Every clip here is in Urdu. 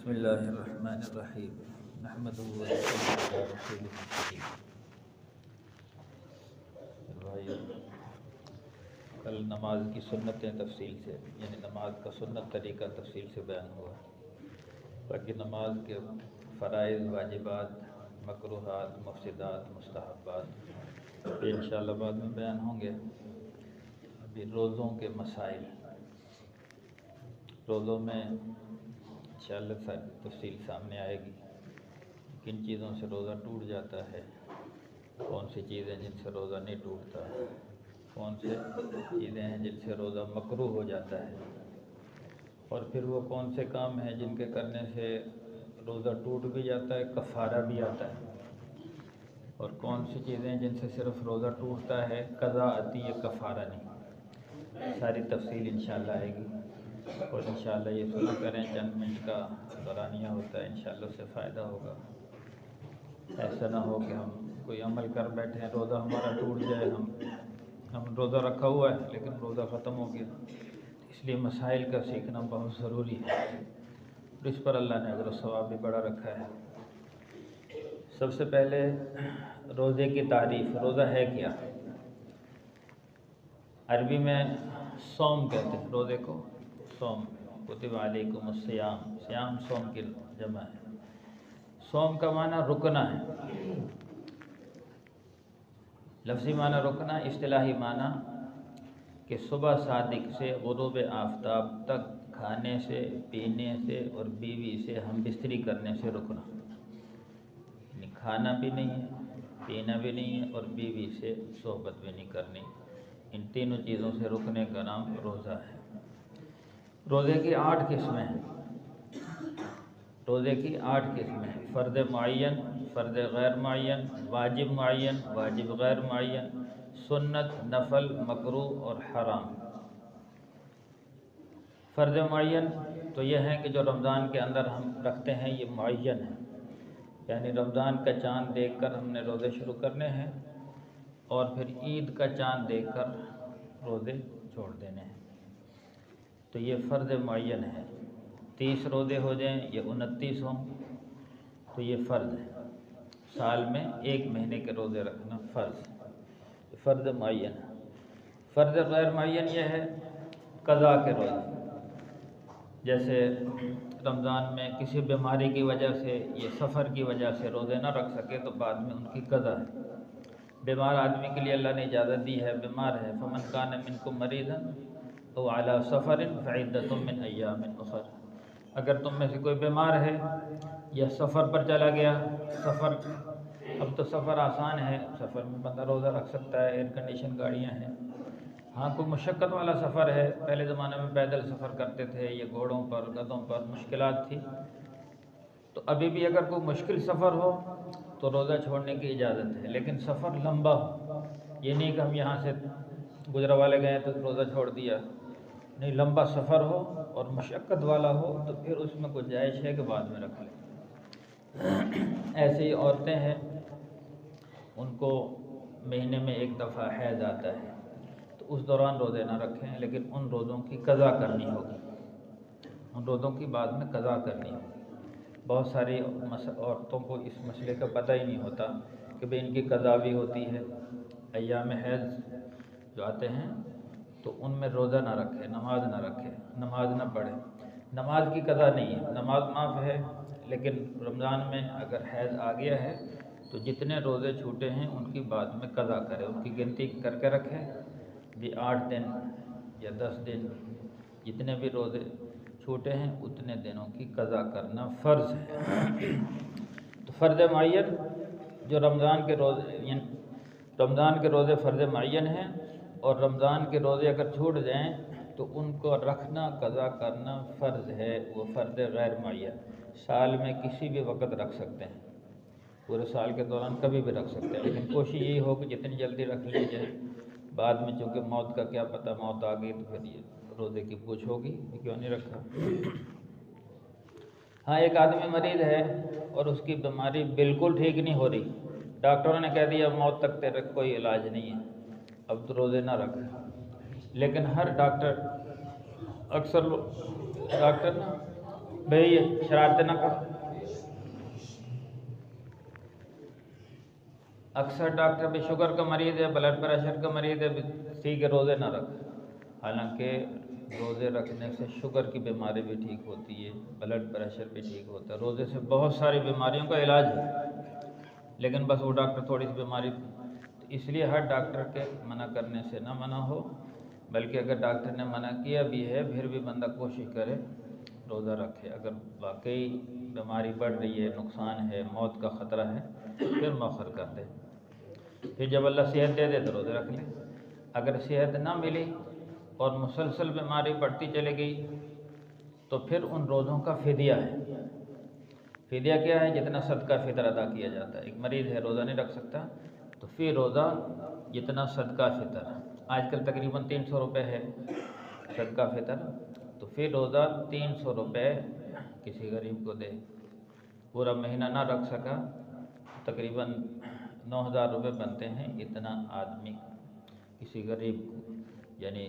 بسم اللہ الرحمن الرحیم نحمدہ و نصلی علی رسولہ الکریم۔ بھائیو، کل نماز کی سنتیں تفصیل سے یعنی نماز کا سنت طریقہ تفصیل سے بیان ہوا، باقی نماز کے فرائض، واجبات، مکروہات، مفسدات، مستحبات یہ انشاءاللہ بعد میں بیان ہوں گے۔ ابھی روزوں کے مسائل، روزوں میں انشاءاللہ ساری تفصیل سامنے آئے گی۔ کن چیزوں سے روزہ ٹوٹ جاتا ہے، کون سی چیزیں جن سے روزہ نہیں ٹوٹتا، کون سے چیزیں ہیں جن سے روزہ مکروہ ہو جاتا ہے، اور پھر وہ کون سے کام ہیں جن کے کرنے سے روزہ ٹوٹ بھی جاتا ہے، کفارہ بھی آتا ہے، اور کون سی چیزیں جن سے صرف روزہ ٹوٹتا ہے، قضا آتی ہے، کفارہ نہیں۔ ساری تفصیل انشاءاللہ آئے گی، اور انشاءاللہ یہ سنا کریں، چند منٹ کا دورانیہ ہوتا ہے، انشاءاللہ اس سے فائدہ ہوگا۔ ایسا نہ ہو کہ ہم کوئی عمل کر بیٹھے ہیں، روزہ ہمارا ٹوٹ جائے، ہم روزہ رکھا ہوا ہے لیکن روزہ ختم ہو گیا۔ اس لیے مسائل کا سیکھنا بہت ضروری ہے، اور اس پر اللہ نے اجر و ثواب بھی بڑا رکھا ہے۔ سب سے پہلے روزے کی تعریف، روزہ ہے کیا؟ عربی میں صوم کہتے ہیں روزے کو، صوم، کتب علیکم الصیام، صیام صوم کی جمع ہے۔ صوم کا معنی رکنا ہے، لفظی معنی رکنا، اصطلاحی معنی کہ صبح صادق سے غروب آفتاب تک کھانے سے، پینے سے اور بیوی سے ہم بستری کرنے سے رکنا، یعنی کھانا بھی نہیں ہے، پینا بھی نہیں ہے، اور بیوی سے صحبت بھی نہیں کرنی۔ ان تینوں چیزوں سے رکنے کا نام روزہ ہے۔ روزے کی 8 قسمیں ہیں، روزے کی 8 قسمیں ہیں: فرض معین، فرض غیر معین، واجب معین، واجب غیر معین، سنت، نفل، مکروہ اور حرام۔ فرض معین تو یہ ہے کہ جو رمضان کے اندر ہم رکھتے ہیں، یہ معین ہے، یعنی رمضان کا چاند دیکھ کر ہم نے روزے شروع کرنے ہیں، اور پھر عید کا چاند دیکھ کر روزے چھوڑ دینے ہیں، تو یہ فرض معین ہے۔ 30 روزے ہو جائیں یا 29 ہوں تو یہ فرض ہے۔ سال میں 1 مہینے کے روزے رکھنا فرض معین ہے۔ فرض غیر معین یہ ہے قضا کے روزے، جیسے رمضان میں کسی بیماری کی وجہ سے یا سفر کی وجہ سے روزے نہ رکھ سکے تو بعد میں ان کی قضا ہے۔ بیمار آدمی کے لیے اللہ نے اجازت دی ہے، بیمار ہے، فمن کان منکم مریضا او علی سفر فعدۃ من ایام اخر، اگر تم میں سے کوئی بیمار ہے یا سفر پر چلا گیا، سفر، اب تو سفر آسان ہے، سفر میں بندہ روزہ رکھ سکتا ہے، ایئر کنڈیشن گاڑیاں ہیں۔ ہاں کوئی مشقت والا سفر ہے، پہلے زمانے میں پیدل سفر کرتے تھے یا گھوڑوں پر، گدھوں پر، مشکلات تھی، تو ابھی بھی اگر کوئی مشکل سفر ہو تو روزہ چھوڑنے کی اجازت ہے، لیکن سفر لمبا ہو، یہ نہیں کہ ہم یہاں سے گجرانوالے گئے تو روزہ چھوڑ دیا، نہیں، لمبا سفر ہو اور مشقت والا ہو تو پھر اس میں گنجائش ہے کہ بعد میں رکھ لیں۔ ایسے ہی عورتیں ہیں، ان کو مہینے میں 1 دفعہ حیض آتا ہے، تو اس دوران روزے نہ رکھیں، لیکن ان روزوں کی قضا کرنی ہوگی، ان روزوں کی بعد میں قضا کرنی ہوگی۔ بہت ساری عورتوں کو اس مسئلے کا پتہ ہی نہیں ہوتا کہ بھئی ان کی قضا بھی ہوتی ہے۔ ایام حیض جو آتے ہیں تو ان میں روزہ نہ رکھے، نماز نہ رکھے، نماز نہ پڑھے، نماز کی قضا نہیں ہے، نماز معاف ہے، لیکن رمضان میں اگر حیض آ گیا ہے تو جتنے روزے چھوٹے ہیں ان کی بعد میں قضا کرے، ان کی گنتی کر کے رکھے، بھی 8 دن یا 10 دن، جتنے بھی روزے چھوٹے ہیں اتنے دنوں کی قضا کرنا فرض ہے۔ تو فرض معین جو رمضان کے روزے فرض معین ہیں، اور رمضان کے روزے اگر چھوٹ جائیں تو ان کو رکھنا، قضا کرنا فرض ہے، وہ فرض غیر معین، سال میں کسی بھی وقت رکھ سکتے ہیں، پورے سال کے دوران کبھی بھی رکھ سکتے ہیں، لیکن کوشش یہی ہو کہ جتنی جلدی رکھ لی جائے، بعد میں چونکہ موت کا کیا پتہ، موت آ گئی تو پھر یہ روزے کی پوچھ ہوگی کہ کیوں نہیں رکھا۔ ہاں ایک آدمی مریض ہے اور اس کی بیماری بالکل ٹھیک نہیں ہو رہی، ڈاکٹروں نے کہہ دیا موت تک تیرے کوئی علاج نہیں ہے، اب تو روزے نہ رکھ، لیکن ہر ڈاکٹر، اکثر ڈاکٹر نا بھئی شرارتیں نہ کرو۔ اکثر ڈاکٹر بھی شوگر کا مریض ہے، بلڈ پریشر کا مریض ہے، ٹھیک ہے روزے نہ رکھ، حالانکہ روزے رکھنے سے شوگر کی بیماری بھی ٹھیک ہوتی ہے، بلڈ پریشر بھی ٹھیک ہوتا ہے، روزے سے بہت ساری بیماریوں کا علاج ہے، لیکن بس وہ ڈاکٹر تھوڑی سی بیماری، اس لیے ہر ڈاکٹر کے منع کرنے سے نہ منع ہو، بلکہ اگر ڈاکٹر نے منع کیا بھی ہے پھر بھی بندہ کوشش کرے روزہ رکھے، اگر واقعی بیماری بڑھ رہی ہے، نقصان ہے، موت کا خطرہ ہے، پھر مؤخر کر دے، پھر جب اللہ صحت دے دے تو روزے رکھ لے۔ اگر صحت نہ ملی اور مسلسل بیماری بڑھتی چلے گئی تو پھر ان روزوں کا فدیہ ہے۔ فدیہ کیا ہے؟ جتنا صدقہ فطر ادا کیا جاتا ہے، ایک مریض ہے روزہ نہیں رکھ سکتا تو فی روزہ جتنا صدقہ فطر، آج کل تقریباً 300 روپے ہے صدقہ فطر، تو فی روزہ 300 روپے کسی غریب کو دے، پورا مہینہ نہ رکھ سکا تقریباً 9000 روپے بنتے ہیں، اتنا آدمی کسی غریب کو، یعنی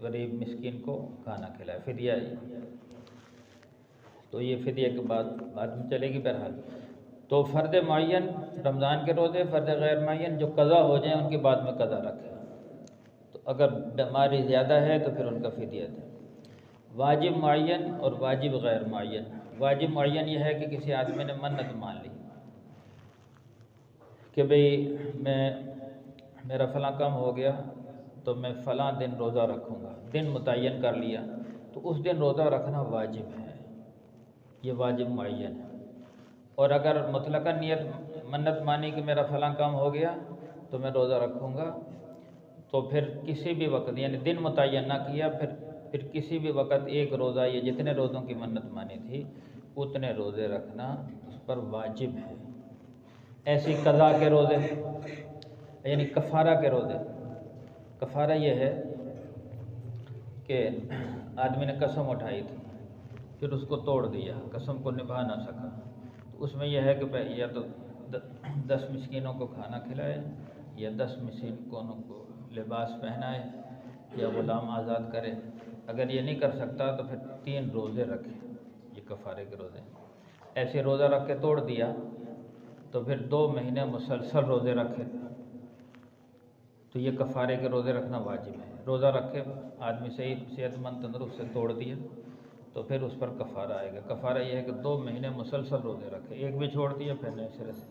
غریب مسکین کو کھانا کھلائے، فدیہ ہے۔ تو یہ فدیہ کے بعد میں چلے گی بہرحال۔ تو فرد معین رمضان کے روزے، فرد غیر معین جو قضا ہو جائیں ان کے بعد میں قضا رکھے، تو اگر بیماری زیادہ ہے تو پھر ان کا فدیہ دے۔ واجب معین اور واجب غیر معین۔ واجب معین یہ ہے کہ کسی آدمی نے منت مان لی کہ بھئی میرا فلاں کام ہو گیا تو میں فلاں دن روزہ رکھوں گا، دن متعین کر لیا، تو اس دن روزہ رکھنا واجب ہے، یہ واجب معین ہے۔ اور اگر مطلقاً نیت منت مانی کہ میرا فلاں کام ہو گیا تو میں روزہ رکھوں گا، تو پھر کسی بھی وقت، یعنی دن متعین نہ کیا، پھر کسی بھی وقت ایک روزہ، یہ جتنے روزوں کی منت مانی تھی اتنے روزے رکھنا اس پر واجب ہے۔ ایسی قضا کے روزے، یعنی کفارہ کے روزے، کفارہ یہ ہے کہ آدمی نے قسم اٹھائی تھی پھر اس کو توڑ دیا، قسم کو نبھا نہ سکا، تو اس میں یہ ہے کہ یا تو 10 مسکینوں کو کھانا کھلائے، یا 10 مسکینوں کو لباس پہنائے، یا غلام آزاد کرے۔ اگر یہ نہیں کر سکتا تو پھر 3 روزے رکھے، یہ کفارے کے روزے۔ ایسے روزہ رکھ کے توڑ دیا تو پھر 2 مہینے مسلسل روزے رکھے، تو یہ کفارے کے روزے رکھنا واجب ہے۔ روزہ رکھے آدمی صحت مند تندرست سے توڑ دیا تو پھر اس پر کفارہ آئے گا۔ کفارہ یہ ہے کہ 2 مہینے مسلسل روزے رکھے، ایک بھی چھوڑ دیا پھر نئے سرے سے۔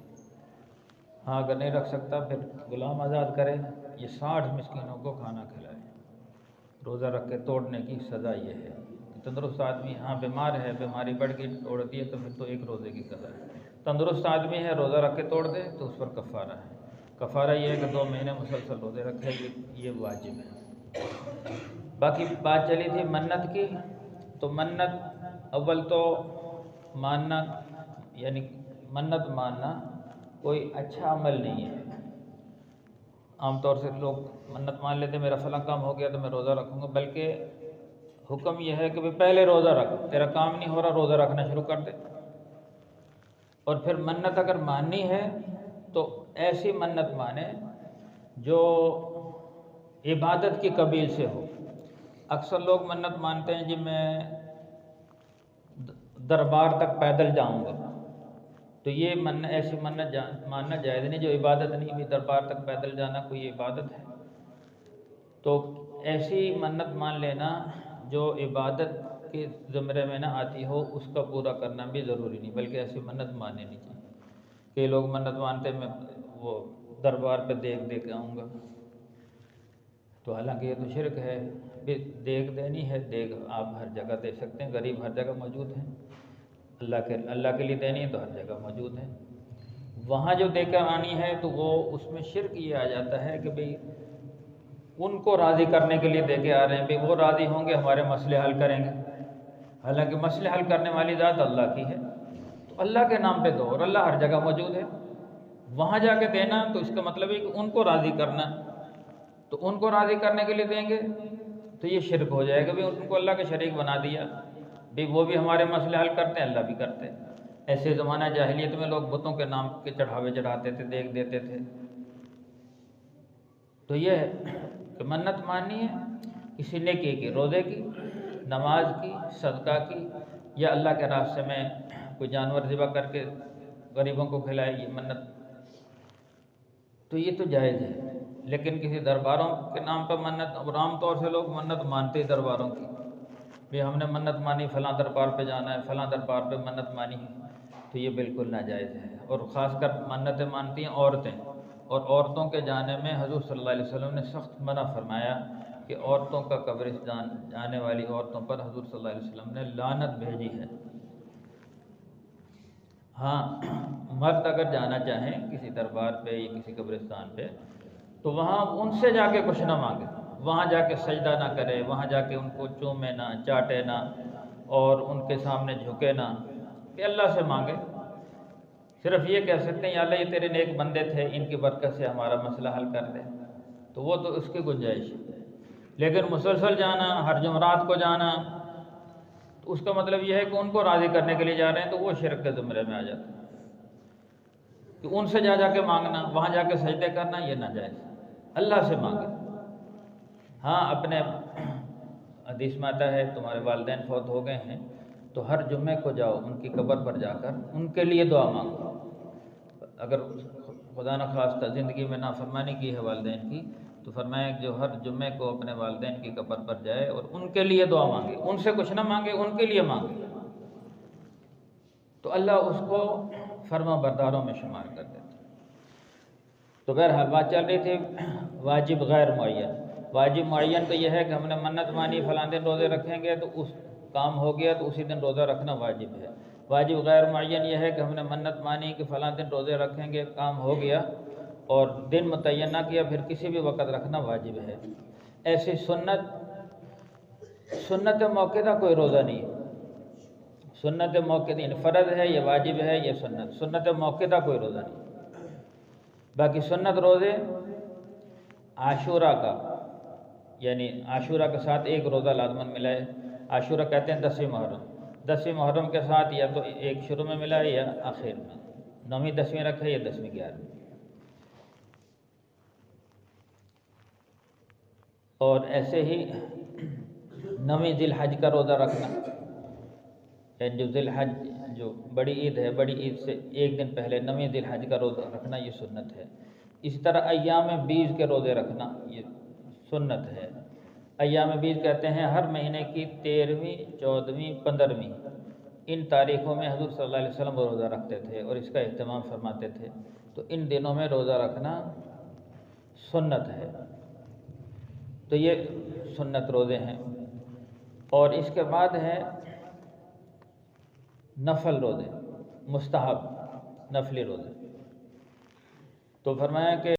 ہاں اگر نہیں رکھ سکتا پھر غلام آزاد کرے، یہ 60 مسکینوں کو کھانا کھلائے۔ روزہ رکھ کے توڑنے کی سزا یہ ہے کہ تندرست آدمی، ہاں بیمار ہے، بیماری بڑھ گئی توڑ دی ہے تو پھر تو ایک روزے کی قضا ہے۔ تندرست آدمی ہے روزہ رکھ کے توڑ دے تو اس پر کفارہ ہے۔ کفارہ یہ ہے کہ 2 مہینے مسلسل روزے رکھے، یہ واجب ہے۔ باقی بات چلی تھی منت کی، تو منت اول تو ماننا، یعنی منت ماننا کوئی اچھا عمل نہیں ہے۔ عام طور سے لوگ منت مان لیتے میرا فلاں کام ہو گیا تو میں روزہ رکھوں گا، بلکہ حکم یہ ہے کہ پہلے روزہ رکھ، تیرا کام نہیں ہو رہا روزہ رکھنا شروع کر دے۔ اور پھر منت اگر ماننی ہے تو ایسی منت مانے جو عبادت کی قبیل سے ہو۔ اکثر لوگ منت مانتے ہیں جی میں دربار تک پیدل جاؤں گا، تو یہ ایسی منت ماننا جائز نہیں جو عبادت نہیں بھی، دربار تک پیدل جانا کوئی عبادت ہے؟ تو ایسی منت مان لینا جو عبادت کے زمرے میں نہ آتی ہو اس کا پورا کرنا بھی ضروری نہیں، بلکہ ایسی منت ماننی نہیں چاہیے۔ کئی لوگ منت مانتے میں وہ دربار پہ دیکھ آؤں گا، تو حالانکہ یہ تو شرک ہے۔ دیکھ دینی ہے، دیکھ آپ ہر جگہ دے سکتے ہیں، غریب ہر جگہ موجود ہیں، اللہ کے لیے دینی ہے تو ہر جگہ موجود ہے۔ وہاں جو دے کر آنی ہے تو وہ اس میں شرک یہ آ جاتا ہے کہ بھئی ان کو راضی کرنے کے لیے دے کے آ رہے ہیں، بھئی وہ راضی ہوں گے ہمارے مسئلے حل کریں گے، حالانکہ مسئلے حل کرنے والی ذات اللہ کی ہے، تو اللہ کے نام پہ دو، اور اللہ ہر جگہ موجود ہے۔ وہاں جا کے دینا تو اس کا مطلب ہے کہ ان کو راضی کرنا، تو ان کو راضی کرنے کے لیے دیں گے تو یہ شرک ہو جائے گا، بھئی ان کو اللہ کے شریک بنا دیا، بھئی وہ بھی ہمارے مسئلے حل کرتے ہیں اللہ بھی کرتے ہیں۔ ایسے زمانہ جاہلیت میں لوگ بتوں کے نام کے چڑھاوے چڑھاتے تھے، دیکھ دیتے تھے۔ تو یہ ہے کہ منت ماننی ہے کسی نیکی کی، روزے کی، نماز کی، صدقہ کی، یا اللہ کے راستے میں کوئی جانور ذبح کر کے غریبوں کو کھلائے، یہ منت، تو یہ تو جائز ہے۔ لیکن کسی درباروں کے نام پر منت، اور عام طور سے لوگ منت مانتے ہی درباروں کی، بھی ہم نے منت مانی فلاں دربار پہ جانا ہے، فلاں دربار پہ منت مانی ہے، تو یہ بالکل ناجائز ہے۔ اور خاص کر منتیں مانتی ہیں عورتیں، اور عورتوں کے جانے میں حضور صلی اللہ علیہ وسلم نے سخت منع فرمایا کہ عورتوں کا قبرستان جانے والی عورتوں پر حضور صلی اللہ علیہ وسلم نے لعنت بھیجی ہے۔ ہاں، مرد اگر جانا چاہیں کسی دربار پہ یا کسی قبرستان پہ، تو وہاں ان سے جا کے کچھ نہ مانگے، وہاں جا کے سجدہ نہ کرے، وہاں جا کے ان کو چومے نہ، چاٹے نہ، اور ان کے سامنے جھکے نہ، کہ اللہ سے مانگے۔ صرف یہ کہہ سکتے ہیں یا اللہ یہ تیرے نیک بندے تھے، ان کی برکت سے ہمارا مسئلہ حل کر دے، تو وہ تو اس کی گنجائش ہے۔ لیکن مسلسل جانا، ہر جمعرات کو جانا، تو اس کا مطلب یہ ہے کہ ان کو راضی کرنے کے لیے جا رہے ہیں، تو وہ شرک کے زمرے میں آ جاتا ہے کہ ان سے جا کے مانگنا، وہاں جا کے سجدے کرنا، یہ ناجائز ہے۔ اللہ سے مانگے۔ ہاں، اپنے حدیث میں آتا ہے تمہارے والدین فوت ہو گئے ہیں تو ہر جمعے کو جاؤ ان کی قبر پر جا کر ان کے لیے دعا مانگو۔ اگر خدا نخواستہ زندگی میں نافرمانی کی ہے والدین کی، تو فرمایا کہ جو ہر جمعے کو اپنے والدین کی قبر پر جائے اور ان کے لیے دعا مانگے، ان سے کچھ نہ مانگے، ان کے لیے مانگے، تو اللہ اس کو فرما برداروں میں شمار کر دیتا۔ تو بہرحال بات چل رہی تھی واجب غیر معین۔ واجب معین تو یہ ہے کہ ہم نے منت مانی فلاں دن روزے رکھیں گے، تو اس کام ہو گیا تو اسی دن روزہ رکھنا واجب ہے۔ واجب غیر معین یہ ہے کہ ہم نے منت مانی کہ فلاں دن روزے رکھیں گے، کام ہو گیا اور دن متعین نہ کیا، پھر کسی بھی وقت رکھنا واجب ہے۔ ایسی سنت موقعہ کوئی روزہ نہیں ہے۔ سنت موقعہ فرض ہے یا واجب ہے یا سنت موقعہ کوئی روزہ نہیں۔ باقی سنت روزے عاشورہ کا، یعنی عاشورہ کے ساتھ ایک روزہ لازماً ملائے۔ عاشورہ کہتے ہیں 10ویں محرم، 10ویں محرم کے ساتھ یا تو ایک شروع میں ملائے یا آخر میں، 9ویں 10ویں رکھے یا 10ویں 11ویں۔ اور ایسے ہی 9ویں ذی الحج کا روزہ رکھنا، جو ذی الحج جو بڑی عید ہے، بڑی عید سے ایک دن پہلے 9ویں ذی الحج کا روزہ رکھنا، یہ سنت ہے۔ اسی طرح ایام بیض کے روزے رکھنا یہ سنت ہے۔ ایام بیض کہتے ہیں ہر مہینے کی 13ویں، 14ویں، 15ویں، ان تاریخوں میں حضور صلی اللہ علیہ وسلم روزہ رکھتے تھے اور اس کا اہتمام فرماتے تھے، تو ان دنوں میں روزہ رکھنا سنت ہے۔ تو یہ سنت روزے ہیں۔ اور اس کے بعد ہے نفل روزے، مستحب نفلی روزے۔ تو فرمایا کہ